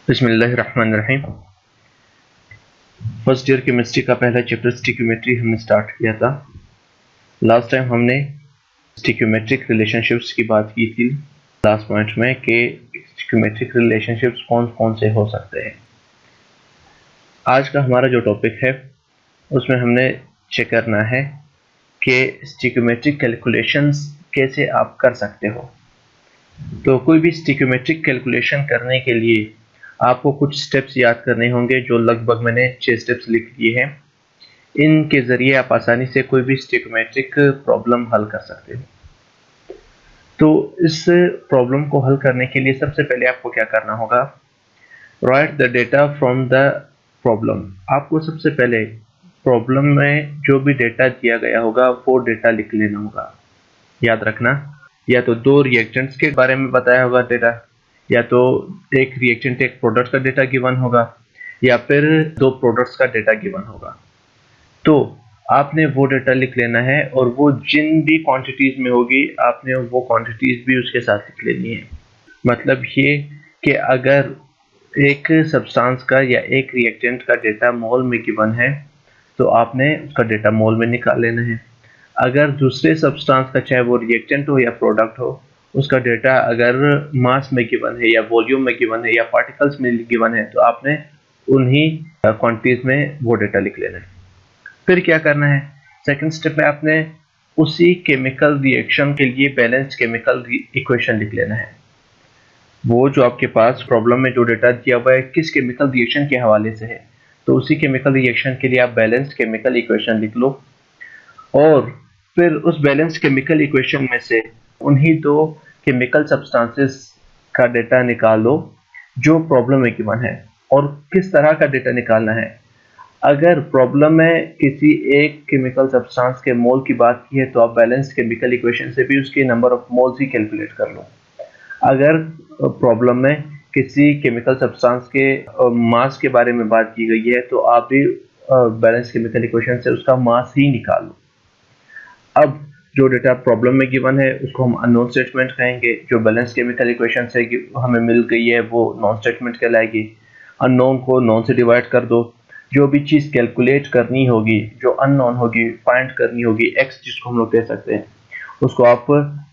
बिस्मिल्लाहिर्रहमानिर्रहीम। First year chemistry का पहला चैप्टर स्टिक्योमेट्री हमने स्टार्ट किया था। लास्ट टाइम हमने स्टिक्योमेट्रिक रिलेशनशिप्स की बात की थी लास्ट पॉइंट में कि स्टिक्योमेट्रिक रिलेशनशिप्स कौन कौन से हो सकते हैं। आज का हमारा जो टॉपिक है उसमें हमने चेक करना है कि स्टिक्योमेट्रिक कैलकुलेशंस कैसे आप कर सकते हो। तो कोई भी स्टिक्योमेट्रिक कैलकुलेशन करने के लिए आपको कुछ स्टेप्स याद करने होंगे, जो लगभग मैंने 6 स्टेप्स लिख दिए हैं। इनके ज़रिए आप आसानी से कोई भी स्टिक्योमेट्रिक प्रॉब्लम हल कर सकते हो। तो इस प्रॉब्लम को हल करने के लिए सबसे पहले आपको क्या करना होगा, right the data from the problem. आपको सबसे पहले प्रॉब्लम में जो भी डेटा दिया गया होगा वो डेटा लिख लेना होगा। याद रखना, या तो 2 रिएक्टेंट्स के बारे में बताया होगा डेटा, या तो एक रिएक्टेंट एक प्रोडक्ट का डेटा गिवन होगा, या फिर 2 प्रोडक्ट्स का डेटा गिवन होगा। तो आपने वो डेटा लिख लेना है और वो जिन भी क्वांटिटीज में होगी आपने वो क्वांटिटीज भी उसके साथ लिख लेनी है। मतलब ये कि अगर एक सब्सटेंस का या एक रिएक्टेंट का डेटा मोल में गिवन है तो आपने उसका डेटा मोल में निकाल लेना है। अगर दूसरे सब्सटेंस का, चाहे वो रिएक्टेंट हो या प्रोडक्ट हो, उसका डेटा अगर मास में गिवन है या वॉल्यूम में गिवन है या पार्टिकल्स में गिवन है तो आपने उन्हीं क्वांटिटीज में वो डेटा लिख लेना है। फिर क्या करना है, सेकंड स्टेप में आपने उसी केमिकल रिएक्शन के लिए बैलेंस्ड केमिकल इक्वेशन लिख लेना है। वो जो आपके पास प्रॉब्लम में जो डेटा दिया हुआ है किस केमिकल रिएक्शन के हवाले से है, तो उसी केमिकल रिएक्शन के लिए आप बैलेंस्ड केमिकल इक्वेशन लिख लो और फिर उस बैलेंस्ड केमिकल इक्वेशन में से उन्हीं 2 केमिकल सब्सटेंसेस का डेटा निकालो जो प्रॉब्लम में गिवन है। और किस तरह का डेटा निकालना है, अगर प्रॉब्लम में किसी एक केमिकल सब्सटेंस के मोल की बात की है तो आप बैलेंस्ड केमिकल इक्वेशन से भी उसके number of moles he calculate कर लो। अगर प्रॉब्लम में किसी केमिकल सब्सटेंस के मास के बारे में बात की गई है तो आप भी बैलेंस्ड केमिकल इक्वेशन से उसका मास ही निकाल लो। अब जो डेटा प्रॉब्लम में गिवन है उसको हम अननोन स्टेटमेंट कहेंगे, जो बैलेंस केमिकल इक्वेशन से हमें मिल गई है वो नॉन स्टेटमेंट कहलाएगी। अननोन को नॉन से डिवाइड कर दो। जो भी चीज़ कैलकुलेट करनी होगी, जो अननोन होगी, फाइंड करनी होगी, एक्स जिसको हम लोग कह सकते हैं, उसको आप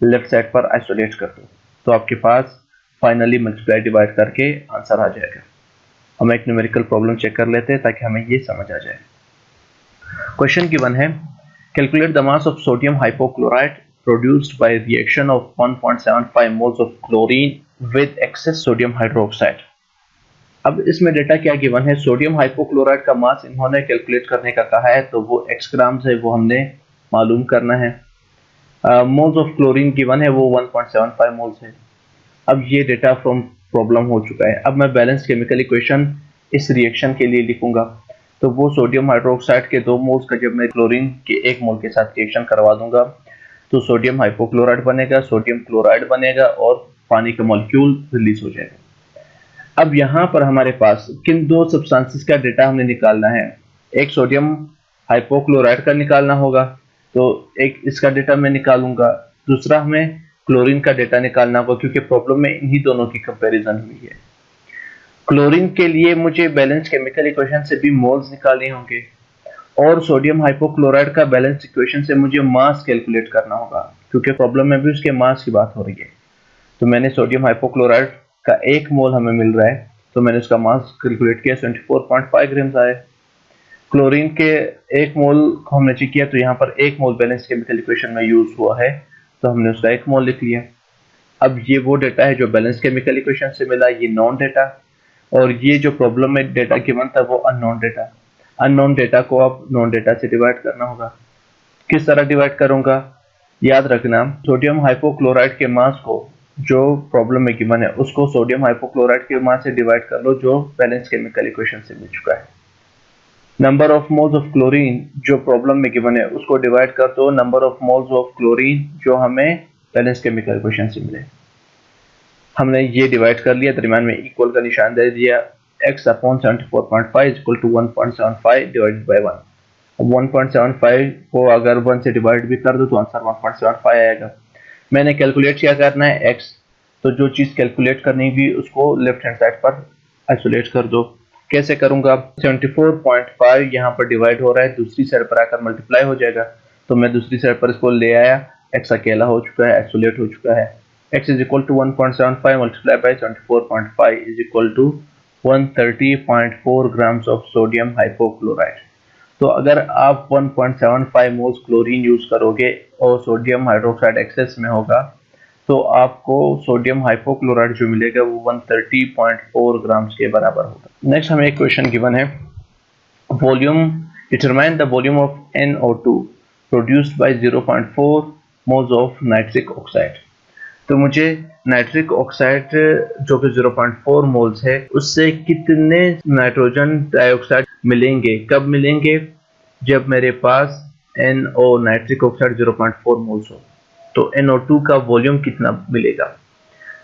लेफ्ट साइड पर आइसोलेट कर दो तो आपके पास फाइनली मल्टीप्लाई डिवाइड करके आंसर आ जाएगा। हम एक न्यूमेरिकल प्रॉब्लम चेक कर लेते हैं ताकि हमें ये समझ आ जाए। क्वेश्चन गिवन है, calculate the mass of sodium hypochlorite produced by reaction of 1.75 moles of chlorine with excess sodium hydroxide। अब इसमें डेटा क्या गिवन है, सोडियम हाइपोक्लोराइड का मास इन्होंने कैलकुलेट करने का कहा है तो वो x ग्राम्स है, वो हमने मालूम करना है। मोल्स ऑफ क्लोरीन गिवन है वो 1.75 मोल्स है। अब ये डेटा फ्रॉम प्रॉब्लम हो चुका है। अब मैं बैलेंस केमिकल इक्वेशन इस रिएक्शन के लिए लिखूंगा तो वो सोडियम हाइड्रोक्साइड के 2 मोल्स का जब मैं क्लोरीन के 1 मोल के साथ रिएक्शन करवा दूंगा तो सोडियम हाइपोक्लोराइड बनेगा, सोडियम क्लोराइड बनेगा और पानी का मॉलिक्यूल रिलीज हो जाएगा। अब यहाँ पर हमारे पास किन 2 सब्सटेंसेस का डेटा हमने निकालना है, एक सोडियम हाइपोक्लोराइड का निकालना होगा तो एक इसका डेटा मैं निकालूंगा, दूसरा हमें क्लोरीन का डेटा निकालना होगा क्योंकि प्रॉब्लम में इन्हीं दोनों की कंपेरिजन हुई है। क्लोरीन के लिए मुझे बैलेंस केमिकल इक्वेशन से भी मोल्स निकालने होंगे और सोडियम हाइपोक्लोराइड का बैलेंस इक्वेशन से मुझे मास कैलकुलेट करना होगा क्योंकि प्रॉब्लम में भी उसके मास की बात हो रही है। तो मैंने सोडियम हाइपोक्लोराइड का 1 मोल हमें मिल रहा है तो मैंने उसका मास कैलकुलेट किया, 24.5 ग्राम्स आया। क्लोरीन के 1 मोल को हमने चेक किया तो यहाँ पर 1 मोल बैलेंस केमिकल इक्वेशन में यूज हुआ है तो हमने उसका 1 मोल लिख लिया। अब ये वो डेटा है जो बैलेंस केमिकल इक्वेशन से मिला, ये नॉन डेटा, और ये जो प्रॉब्लम में डेटा गिवन था वो अननोन डेटा। अननोन डेटा को आप नॉन डेटा से डिवाइड करना होगा। किस तरह डिवाइड करूंगा, याद रखना, सोडियम हाइपोक्लोराइड के मास को जो प्रॉब्लम में गिवन है उसको सोडियम हाइपोक्लोराइड के मास से डिवाइड कर लो जो बैलेंस केमिकल इक्वेशन से मिल चुका है। Number of moles of chlorine जो प्रॉब्लम में गिवन है उसको डिवाइड कर दो number of moles of chlorine जो हमें बैलेंस केमिकल इक्वेशन से मिले। हमने ये डिवाइड कर लिया, दरमियान में इक्वल का निशान दे दिया, x upon 74.5 equal to 1.75 divided by 1। अब 1.75 को अगर 1 से डिवाइड भी कर दो तो आंसर 1.75 आएगा। मैंने कैलकुलेट क्या करना है x, तो जो चीज़ कैलकुलेट करनी भी उसको लेफ्ट हैंड साइड पर आइसोलेट कर दो। कैसे करूंगा? 74.5 यहाँ पर डिवाइड हो रहा है, दूसरी साइड पर आकर मल्टीप्लाई हो जाएगा, तो मैं दूसरी साइड पर इसको ले आया, x अकेला हो चुका है, आइसोलेट हो चुका है। x is equal to 1.75 multiply by 74.5 is equal to 130.4 grams of sodium hypochloride. तो अगर आप 1.75 मोल्स क्लोरीन यूज करोगे और सोडियम हाइड्रोक्साइड एक्सेस में होगा, तो आपको सोडियम हाइपोक्लोराइड जो मिलेगा वो 130.4 ग्राम्स के बराबर होगा। नेक्स्ट हमें एक क्वेश्चन गिवन है, volume, determine the volume of NO2 produced by 0.4 moles of nitric oxide. तो मुझे नाइट्रिक ऑक्साइड जो कि 0.4 मोल्स है, उससे कितने नाइट्रोजन डाइऑक्साइड मिलेंगे, कब मिलेंगे? जब मेरे पास NO नाइट्रिक ऑक्साइड 0.4 मोल्स हो। तो NO2 का वॉल्यूम कितना मिलेगा?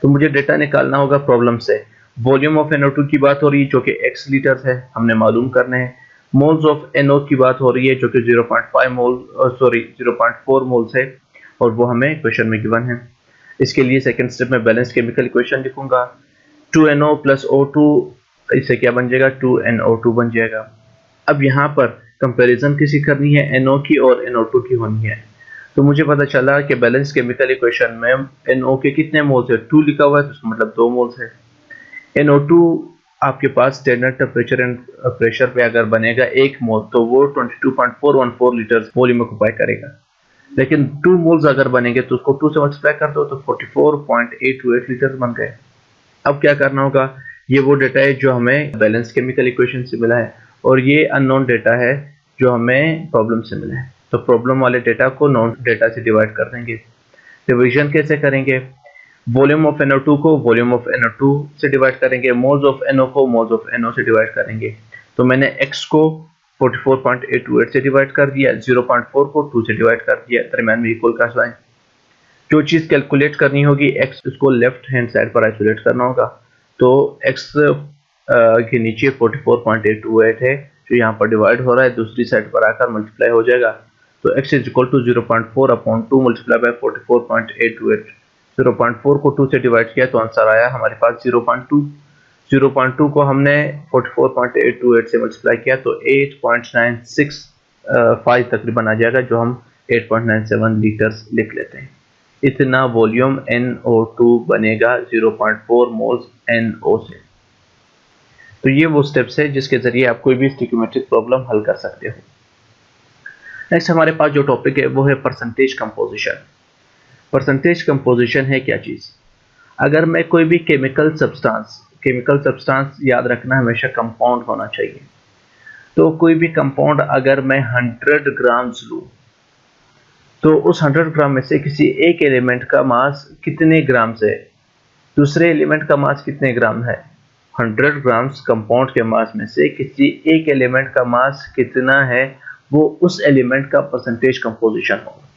तो मुझे डेटा निकालना होगा प्रॉब्लम से। वॉल्यूम ऑफ NO2 की बात हो रही है जो कि x लीटर्स है, हमने मालूम करने हैं। मोल्स ऑफ NO की बात हो रही है जो कि 0.4 मोल्स है, और वो हमें क्वेश्चन में गिवन है। इसके लिए सेकंड स्टेप में बैलेंस केमिकल इक्वेशन लिखूंगा। 2NO प्लस O2, इससे क्या बन जाएगा? 2NO2 बन जाएगा। अब यहाँ पर कंपैरिजन किसी करनी है, NO की और NO2 की होनी है। तो मुझे पता चला कि बैलेंस केमिकल इक्वेशन में NO के कितने मोल्स है? 2 लिखा हुआ है, तो इसका मतलब 2 मोल्स है। NO2 आपके पास स्टैंडर्ड टेम्परेचर एंड प्रेशर पे अगर बनेगा 1 मोल, तो वो 22.414 लीटर वॉल्यूम ऑक्यूपाई करेगा। लेकिन 2 मोल्स अगर बनेंगे तो उसको 2 से मल्टीप्लाई कर दो, तो 44.828 लीटर बन गए। अब क्या करना होगा? ये वो डेटा है जो हमें बैलेंस केमिकल इक्वेशन से मिला है, और ये अननोन डेटा है जो हमें प्रॉब्लम से मिला है। तो प्रॉब्लम वाले डेटा को नॉन डेटा से डिवाइड कर देंगे। डिवीजन कैसे करेंगे? वॉल्यूम ऑफ NO2 को वॉल्यूम ऑफ NO2 से डिवाइड करेंगे, मोल्स ऑफ NO को मोल्स ऑफ NO से डिवाइड करेंगे। तो मैंने x को 44.828 से डिवाइड कर दिया, 0.4 को 2 से डिवाइड कर दिया, दरम्यान में इक्वल का साइन। जो चीज़ कैलकुलेट करनी होगी x, उसको लेफ्ट हैंड साइड पर आइसोलेट करना होगा। तो x के नीचे 44.828 है जो यहाँ पर डिवाइड हो रहा है, दूसरी साइड पर आकर मल्टीप्लाई हो जाएगा। तो x is equal to 0.4 upon 2 multiply by 44.828। 0.4 को 2 से डिवाइड किया तो आंसर आया हमारे पास 0.2। 0.2 को हमने 44.828 से मल्टीप्लाई किया तो 8.965 तकरीबन आ जाएगा, जो हम 8.97 लीटर्स लिख लेते हैं। इतना वॉल्यूम NO2 बनेगा 0.4 मोल्स NO से। तो ये वो स्टेप्स है जिसके जरिए आप कोई भी स्टिक्योमेट्रिक प्रॉब्लम हल कर सकते हो। नेक्स्ट हमारे पास जो टॉपिक है वो है परसेंटेज कंपोजिशन। परसेंटेज कंपोजिशन है क्या चीज़? अगर मैं कोई भी केमिकल सब्सटेंस याद रखना हमेशा कंपाउंड होना चाहिए। तो कोई भी कंपाउंड अगर मैं 100 ग्राम्स लूँ, तो उस 100 ग्राम में से किसी एक एलिमेंट का मास कितने ग्राम्स है, दूसरे एलिमेंट का मास कितने ग्राम है। 100 ग्राम्स कंपाउंड के मास में से किसी एक एलिमेंट का मास कितना है, वो उस एलिमेंट का परसेंटेज कंपोजिशन होगा।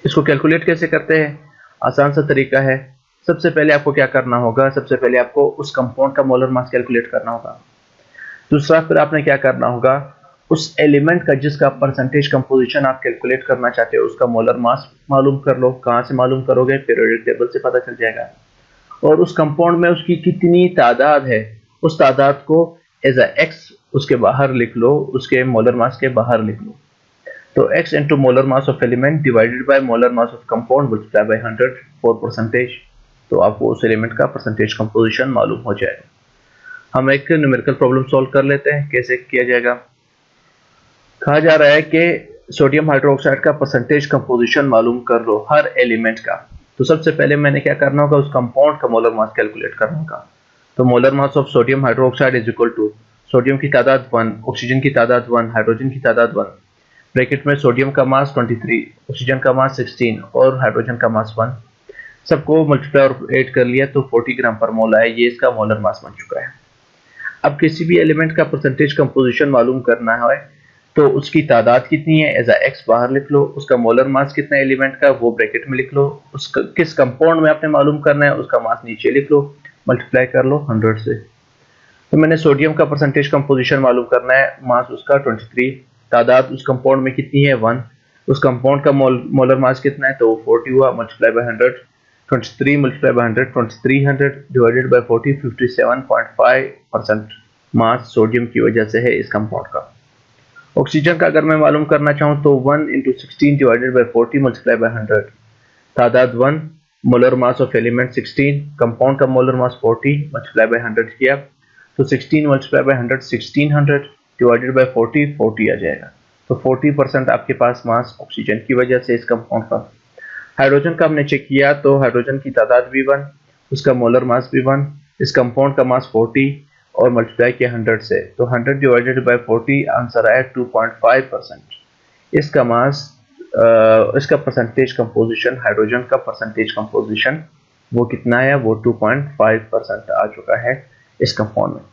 इसको कैलकुलेट कैसे करते हैं? आसान सा तरीका है। सबसे पहले आपको क्या करना होगा? सबसे पहले आपको उस कंपाउंड का मोलर मास कैलकुलेट करना होगा। दूसरा फिर आपने क्या करना होगा? उस एलिमेंट का जिसका परसेंटेज कंपोजिशन आप कैलकुलेट करना चाहते हो उसका मोलर मास मालूम कर लो। कहाँ से मालूम करोगे? पीरियोडिक टेबल से पता चल जाएगा। और उस कंपाउंड में उसकी कितनी तादाद है, उस तादाद को एज अ x उसके बाहर लिख लो, उसके मोलर मास के बाहर लिख लो। तो x into molar mass of element divided by molar mass of compound multiply by 100 for percentage. तो आपको उस एलिमेंट का परसेंटेज कंपोजिशन मालूम हो जाएगा। हम एक न्यूमेरिकल प्रॉब्लम सॉल्व कर लेते हैं। कैसे किया जाएगा? कहा जा रहा है कि सोडियम हाइड्रोक्साइड का परसेंटेज कंपोजिशन मालूम कर लो हर एलिमेंट का। तो सबसे पहले मैंने क्या करना होगा? उस कंपाउंड का मोलर मास कैलकुलेट करना होगा। तो molar mass of sodium hydroxide is equal to sodium की तादाद 1, ऑक्सीजन की तादाद 1, हाइड्रोजन की तादाद 1, ब्रैकेट में सोडियम का मास 23, ऑक्सीजन का मास 16 और हाइड्रोजन का मास 1। सबको मल्टीप्लाई और ऐड कर लिया तो 40 ग्राम पर मोल आया। ये इसका मोलर मास बन चुका है। अब किसी भी एलिमेंट का परसेंटेज कंपोजिशन मालूम करना है तो उसकी तादाद कितनी है एज अ एक्स बाहर लिख लो, उसका मोलर मास कितना है एलिमेंट का वो ब्रैकेट में लिख लो, उसका किस कंपाउंड में आपने मालूम करना है उसका मास नीचे लिख लो, मल्टीप्लाई कर लो 100 से। तो मैंने सोडियम का परसेंटेज कंपोजिशन मालूम करना है, मास उसका 23, तादाद उस कंपाउंड में कितनी है 1, उस कंपाउंड का मोलर मास कितना है तो 40 हुआ, multiply by 100, 23 multiplied by 100, 2300 divided by 40, 57.5% mass sodium की वजह से है इस कंपाउंड का। ऑक्सीजन का अगर मैं मालूम करना चाहूँ तो 1 × 16 डिवाइडेड बाई 40 मल्टीप्लाई बाई 100, तादाद 1, molar mass of element 16, compound का मोलर मास 40 मल्टीप्लाई बाई 100 किया तो 16 मल्टीप्लाई बाई 100 1600 डिवाइडेड बाई 40 40 आ जाएगा। तो 40% आपके पास मास ऑक्सीजन की वजह से इस कंपाउंड का। हाइड्रोजन का हमने चेक किया तो हाइड्रोजन की तादाद भी 1, उसका मोलर मास भी 1, इस कंपाउंड का मास 40 और मल्टीप्लाई किया 100 से, तो 100 डिवाइडेड बाय 40 आंसर आया 2.5%। इसका मास इसका परसेंटेज कंपोजिशन, हाइड्रोजन का परसेंटेज कंपोजिशन वो कितना है, वो 2.5% आ चुका है इस कंपाउंड में।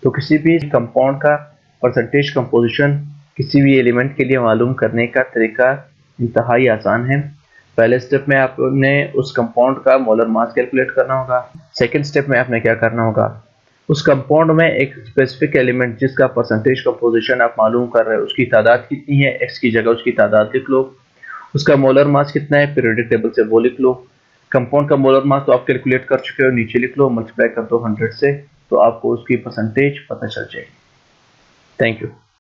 तो किसी भी कंपाउंड का परसेंटेज कंपोजिशन किसी भी एलिमेंट के लिए मालूम करने का तरीका इंतहाई आसान है। पहले स्टेप में आपने उस कंपाउंड का मोलर मास कैलकुलेट करना होगा। सेकंड स्टेप में आपने क्या करना होगा, उस कंपाउंड में एक स्पेसिफिक एलिमेंट जिसका परसेंटेज कंपोजिशन आप मालूम कर रहे हो उसकी तादाद कितनी है, एक्स की जगह उसकी तादाद लिख लो। उसका मोलर मास कितना है पीरियोडिक टेबल से वो लिख लो। कंपाउंड का मोलर मास तो आप कैलकुलेट कर चुके हो, नीचे लिख लो, मल्टीप्लाई कर दो 100 से, तो आपको उसकी परसेंटेज पता चल जाएगी। Thank you.